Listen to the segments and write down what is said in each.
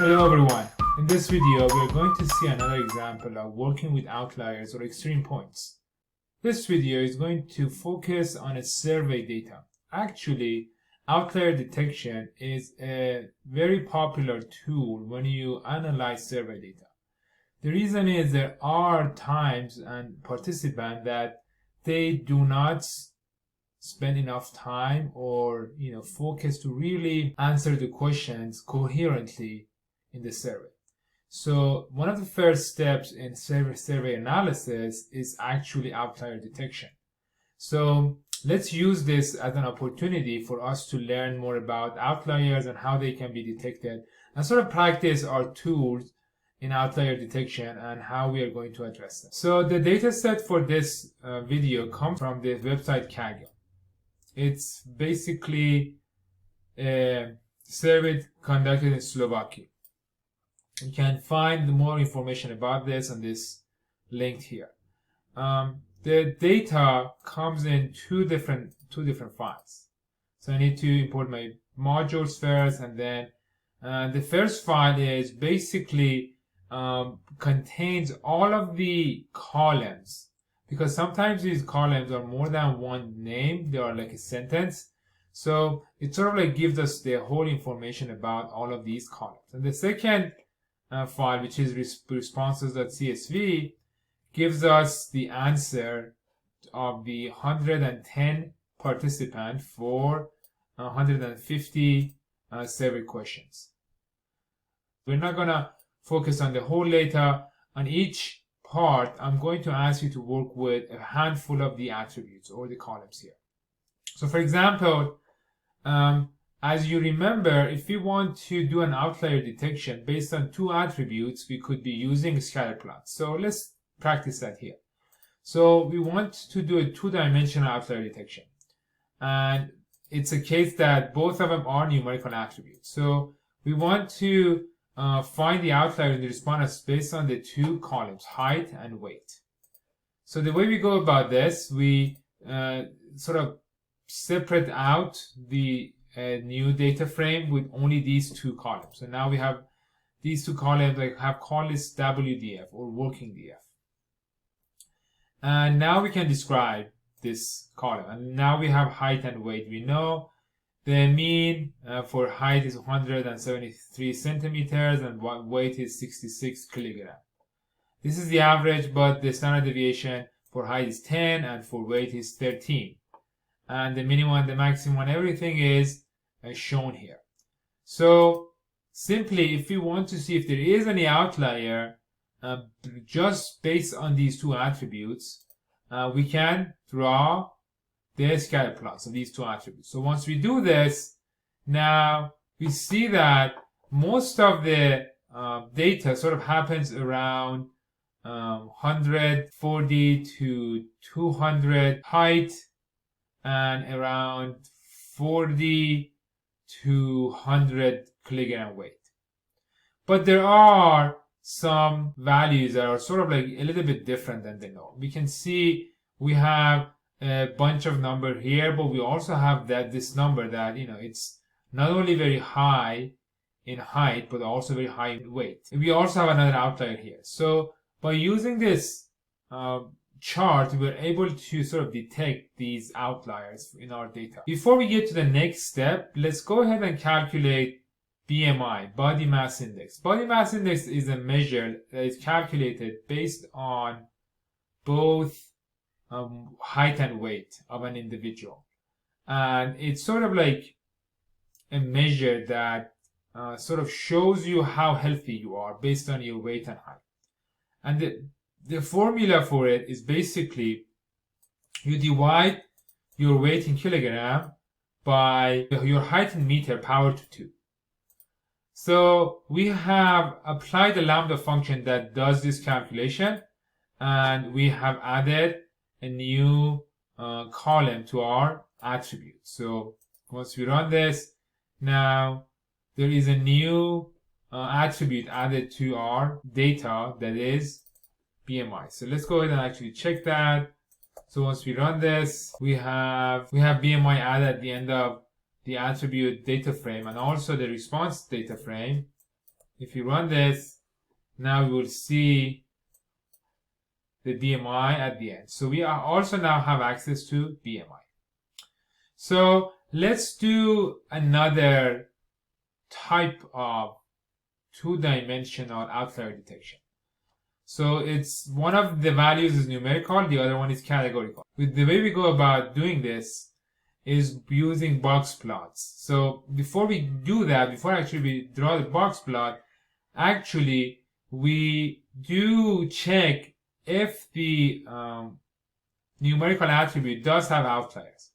Hello everyone. In this video, we are going to see another example of working with outliers or extreme points. This video is going to focus on a survey data. Actually, outlier detection is a very popular tool when you analyze survey data. The reason is there are times and participants that they do not spend enough time or focus to really answer the questions coherently in the survey. So one of the first steps in survey analysis is actually outlier detection. So let's use this as an opportunity for us to learn more about outliers and how they can be detected, and sort of practice our tools in outlier detection and how we are going to address them. So the data set for this video comes from the website Kaggle. It's basically a survey conducted in Slovakia. You can find more information about this on this link here. The data comes in two different files. So I need to import my modules first, and then the first file is basically contains all of the columns, because sometimes these columns are more than one name. They are like a sentence. So it sort of like gives us the whole information about all of these columns. And the second file, which is responses.csv, gives us the answer of the 110 participants for 150 survey questions. We're not going to focus on the whole data. On each part, I'm going to ask you to work with a handful of the attributes or the columns here. So for example, as you remember, if we want to do an outlier detection based on two attributes, we could be using scatter plots. So let's practice that here. So we want to do a two-dimensional outlier detection. And it's a case that both of them are numerical attributes. So we want to find the outlier in the response based on the two columns, height and weight. So the way we go about this, we sort of separate out the new data frame with only these two columns. So now we have these two columns. I have called this WDF or working DF. And now we can describe this column. And now we have height and weight. We know the mean for height is 173 centimeters and weight is 66 kilograms. This is the average, but the standard deviation for height is 10 and for weight is 13. And the minimum and the maximum and everything is shown here. So simply, if we want to see if there is any outlier, just based on these two attributes, we can draw the scatter plots of these two attributes. So once we do this, now we see that most of the data sort of happens around 140 to 200 height and around 40 to 100 kilogram weight. But there are some values that are sort of like a little bit different than the norm. We can see we have a bunch of number here, but we also have this number that it's not only very high in height but also very high in weight. We also have another outlier here. So by using this chart, we're able to sort of detect these outliers in our data. Before we get to the next step, let's go ahead and calculate BMI, body mass index. Body mass index is a measure that is calculated based on both height and weight of an individual. And it's sort of like a measure that sort of shows you how healthy you are based on your weight and height. And the formula for it is basically you divide your weight in kilogram by your height in meter power to 2. So we have applied the lambda function that does this calculation, and we have added a new column to our attribute. So once we run this, now there is a new attribute added to our data, that is BMI. So let's go ahead and actually check that. So once we run this, we have BMI added at the end of the attribute data frame, and also the response data frame if you run this, now we will see the BMI at the end. So we are also now have access to BMI. So let's do another type of two-dimensional outlier detection. So it's one of the values is numerical, the other one is categorical. With the way we go about doing this is using box plots. So before we do that, before actually we draw the box plot, actually we do check if the numerical attribute does have outliers.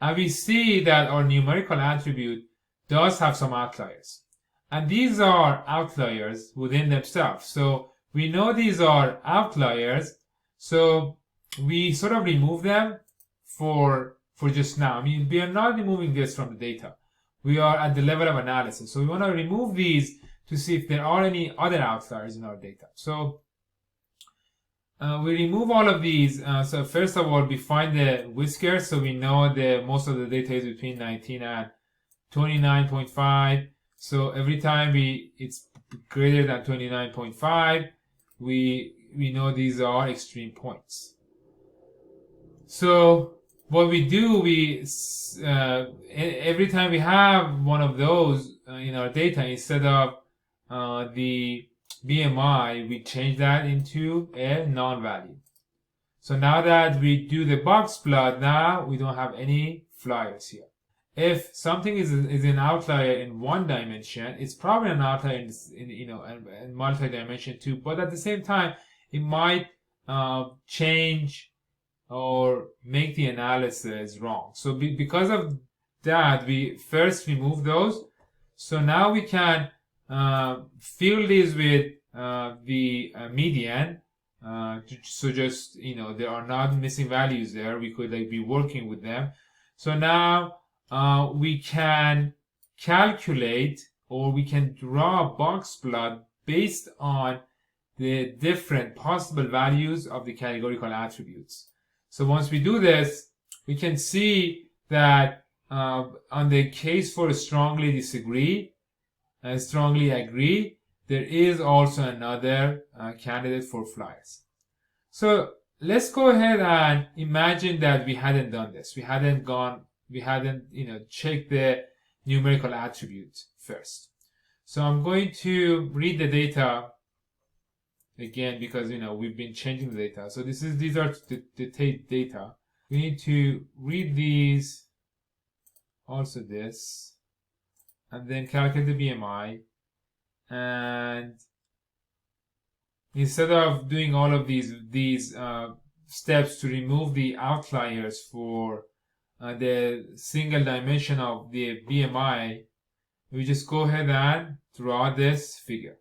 And we see that our numerical attribute does have some outliers. And these are outliers within themselves. So we know these are outliers, so we sort of remove them for just now. I mean, we are not removing this from the data. We are at the level of analysis. So we want to remove these to see if there are any other outliers in our data. So we remove all of these. So first of all, we find the whisker. So we know that most of the data is between 19 and 29.5. So every time it's greater than 29.5, we know these are extreme points. So what we do, every time we have one of those in our data, instead of the BMI, we change that into a non-value. So now that we do the box plot, now we don't have any flyers here. If something is an outlier in one dimension, it's probably an outlier in multi-dimension too. But at the same time, it might change or make the analysis wrong. So because of that, we first remove those. So now we can fill these with the median. So just there are not missing values there. We could be working with them. So now we can calculate, or we can draw a box plot based on the different possible values of the categorical attributes. So once we do this, we can see that on the case for strongly disagree and strongly agree, there is also another candidate for flyers. So let's go ahead and imagine that we hadn't done this. We hadn't checked the numerical attributes first. So I'm going to read the data again because we've been changing the data. So these are the data. We need to read these, also this, and then calculate the BMI. And instead of doing all of these steps to remove the outliers for the single dimension of the BMI, we just go ahead and draw this figure.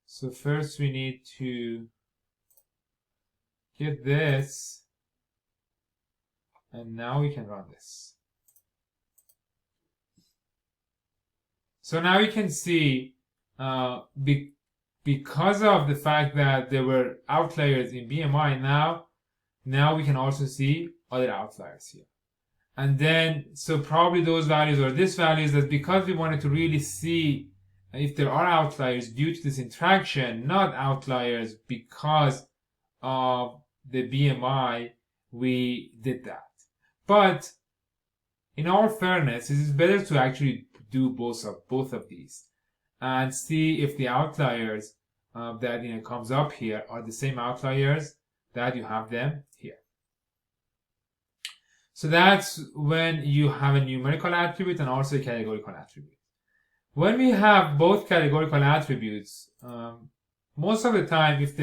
So first we need to get this, and now we can run this. So now you can see because of the fact that there were outliers in BMI, now we can also see other outliers here. And then, so probably those values or this value is that because we wanted to really see if there are outliers due to this interaction, not outliers because of the BMI, we did that. But in all fairness, it is better to actually do both of these and see if the outliers that comes up here are the same outliers that you have them here. So that's when you have a numerical attribute and also a categorical attribute. When we have both categorical attributes, most of the time, if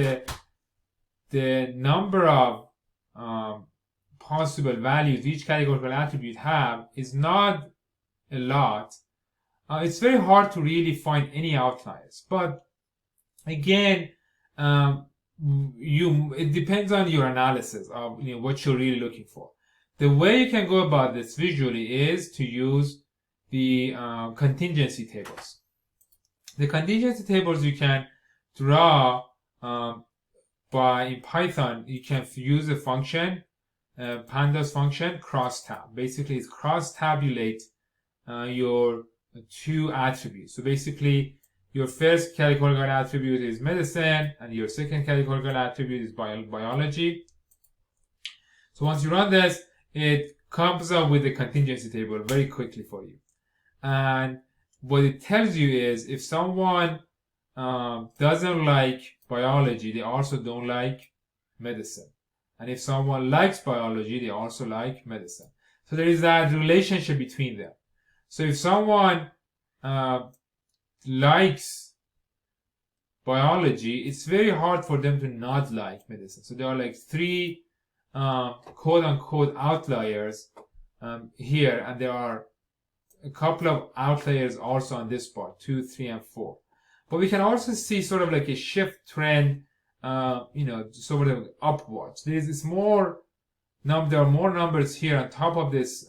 the number of possible values each categorical attribute have is not a lot, it's very hard to really find any outliers. But again, it depends on your analysis of what you're really looking for. The way you can go about this visually is to use the contingency tables. The contingency tables, you can draw in Python, you can use the function, pandas function, cross-tab. Basically, it's cross-tabulate your two attributes. So basically, your first categorical attribute is medicine, and your second categorical attribute is biology. So once you run this, it comes up with a contingency table very quickly for you. And what it tells you is if someone doesn't like biology, they also don't like medicine. And if someone likes biology, they also like medicine. So there is that relationship between them. So if someone likes biology, it's very hard for them to not like medicine. So there are like three quote-unquote outliers here, and there are a couple of outliers also on this part, 2, 3, and 4. But we can also see sort of like a shift trend, sort of upwards. There are more numbers here on top of this,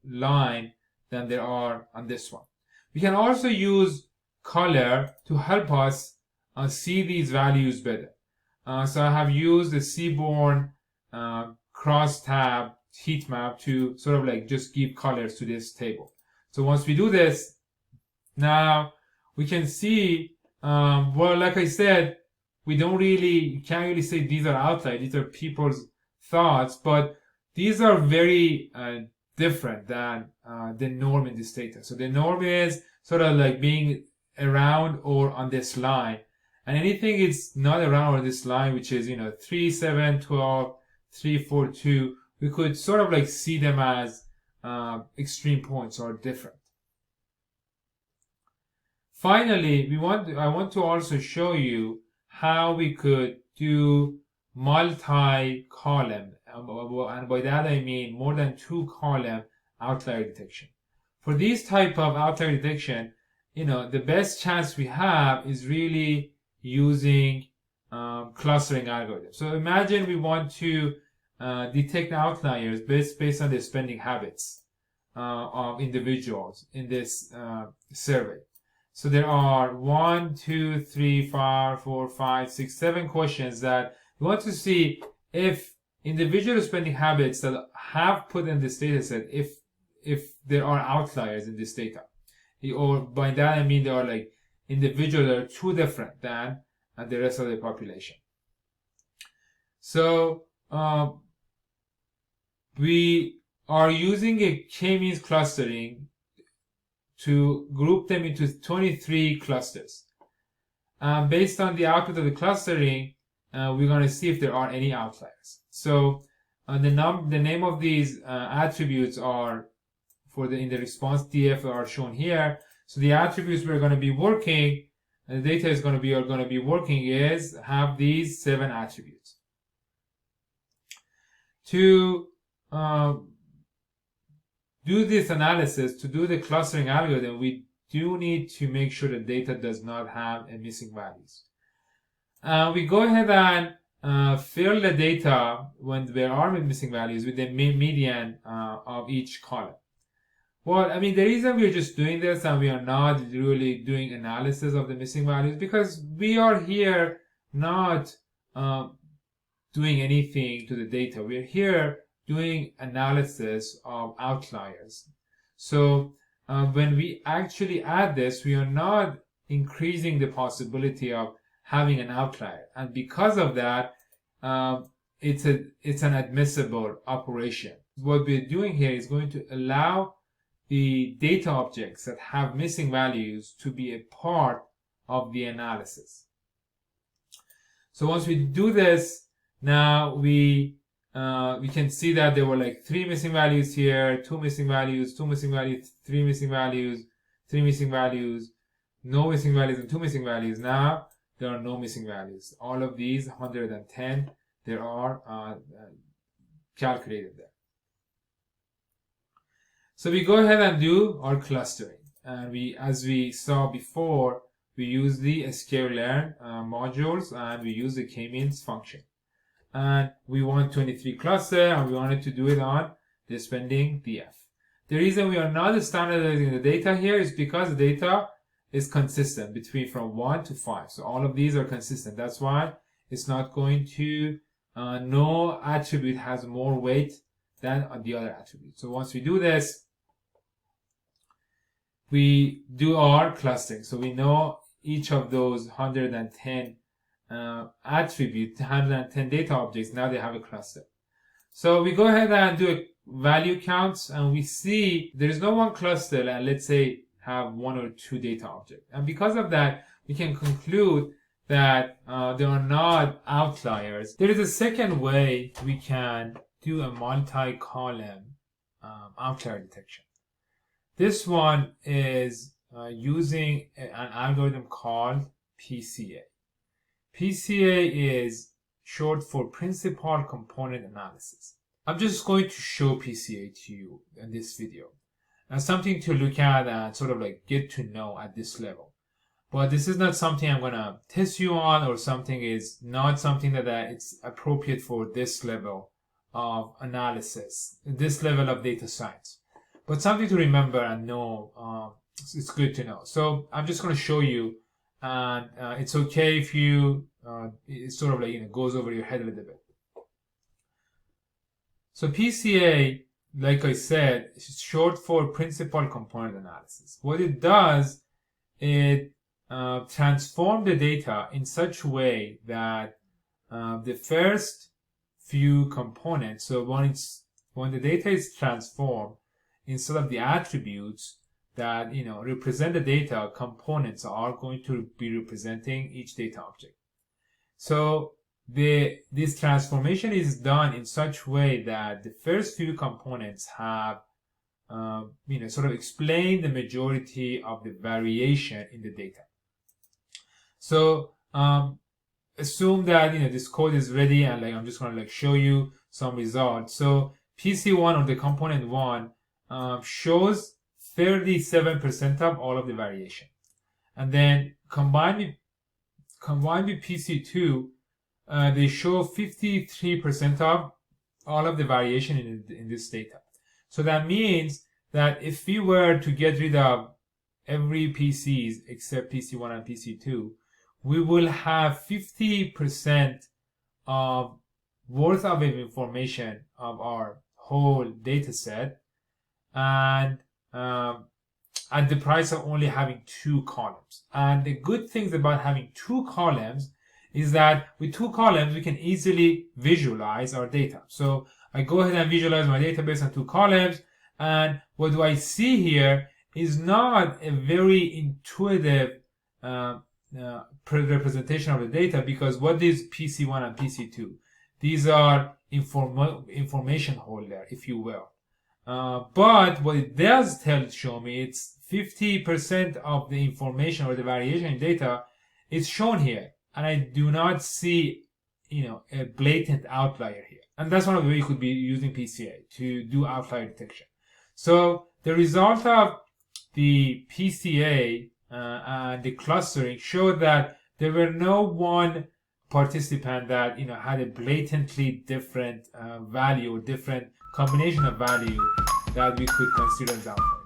line than there are on this one. We can also use color to help us see these values better. So I have used the Seaborn cross-tab heat map to sort of like just give colors to this table. So once we do this, now we can see, well, like I said, you can't really say these are outliers, these are people's thoughts, but these are very different than the norm in this data. So the norm is sort of like being around or on this line, and anything it's not around on this line, which is 3, 7, 12, 3, 4, 2, we could sort of like see them as extreme points or different. Finally, I want to also show you how we could do multi-column, and by that I mean more than 2-column outlier detection. For this type of outlier detection, the best chance we have is really using clustering algorithms. So imagine we want to detect outliers based on the spending habits of individuals in this survey. So there are 1, 2, 3, 4, 5, 6, 7 questions that we want to see if individual spending habits that have put in this data set, if there are outliers in this data. Or by that I mean there are like individuals that are too different than the rest of the population. So we are using a k-means clustering to group them into 23 clusters. Based on the output of the clustering, we're going to see if there are any outliers. So the name of these attributes are in the response DF are shown here. So the attributes we're going to be working, the data is going to be working have these 7 attributes. To do this analysis, to do the clustering algorithm, we do need to make sure the data does not have missing values. We go ahead and fill the data when there are missing values with the median of each column. Well, I mean, the reason we're just doing this and we are not really doing analysis of the missing values because we are here not doing anything to the data. We're here doing analysis of outliers. So when we actually add this, we are not increasing the possibility of having an outlier. And because of that, it's an admissible operation. What we're doing here is going to allow the data objects that have missing values to be a part of the analysis. So once we do this, now we can see that there were like 3 missing values here, 2 missing values, 2 missing values, 3 missing values, 3 missing values, no missing values, and 2 missing values. Now there are no missing values. All of these 110, there are calculated there. So we go ahead and do our clustering, and as we saw before, we use the sklearn modules and we use the k-means function. And we want 23 cluster, and we wanted to do it on the spending DF. The reason we are not standardizing the data here is because the data is consistent from 1 to 5. So all of these are consistent. That's why It's not going to, no attribute has more weight than the other attribute. So once we do this, we do our clustering. So we know each of those 110 attributes, 110 data objects, now they have a cluster. So we go ahead and do a value counts, and we see there is no one cluster, and let's say have 1 or 2 data objects. And because of that, we can conclude that there are not outliers. There is a second way we can do a multi-column outlier detection. This one is using an algorithm called PCA. PCA is short for Principal Component Analysis. I'm just going to show PCA to you in this video. And something to look at and sort of like get to know at this level. But this is not something I'm going to test you on, or something is not something that it's appropriate for this level of analysis, this level of data science. But something to remember and know, it's good to know. So I'm just going to show you, and it's okay if you, it sort of like, goes over your head a little bit. So PCA, like I said, is short for Principal Component Analysis. What it does, it transforms the data in such a way that the first few components, so when the data is transformed, instead of the attributes that represent the data, components are going to be representing each data object. So this transformation is done in such a way that the first few components have sort of explain the majority of the variation in the data. So assume that this code is ready, and I'm just going to show you some results. So PC1, or the component 1, shows 37% of all of the variation, and then combined with PC2, they show 53% of all of the variation in this data. So that means that if we were to get rid of every PCs except PC1 and PC2, we will have 50% of worth of information of our whole data set, and at the price of only having 2 columns. And the good things about having 2 columns is that with 2 columns, we can easily visualize our data. So I go ahead and visualize my database on 2 columns, and what do I see here is not a very intuitive representation of the data, because what is PC1 and PC2? These are information holder, if you will. But what it does show me, it's 50% of the information or the variation in data is shown here, and I do not see a blatant outlier here. And that's one of the ways you could be using PCA to do outlier detection. So the result of the PCA and the clustering showed that there were no one participant that had a blatantly different value or different combination of value that we could consider as outlier.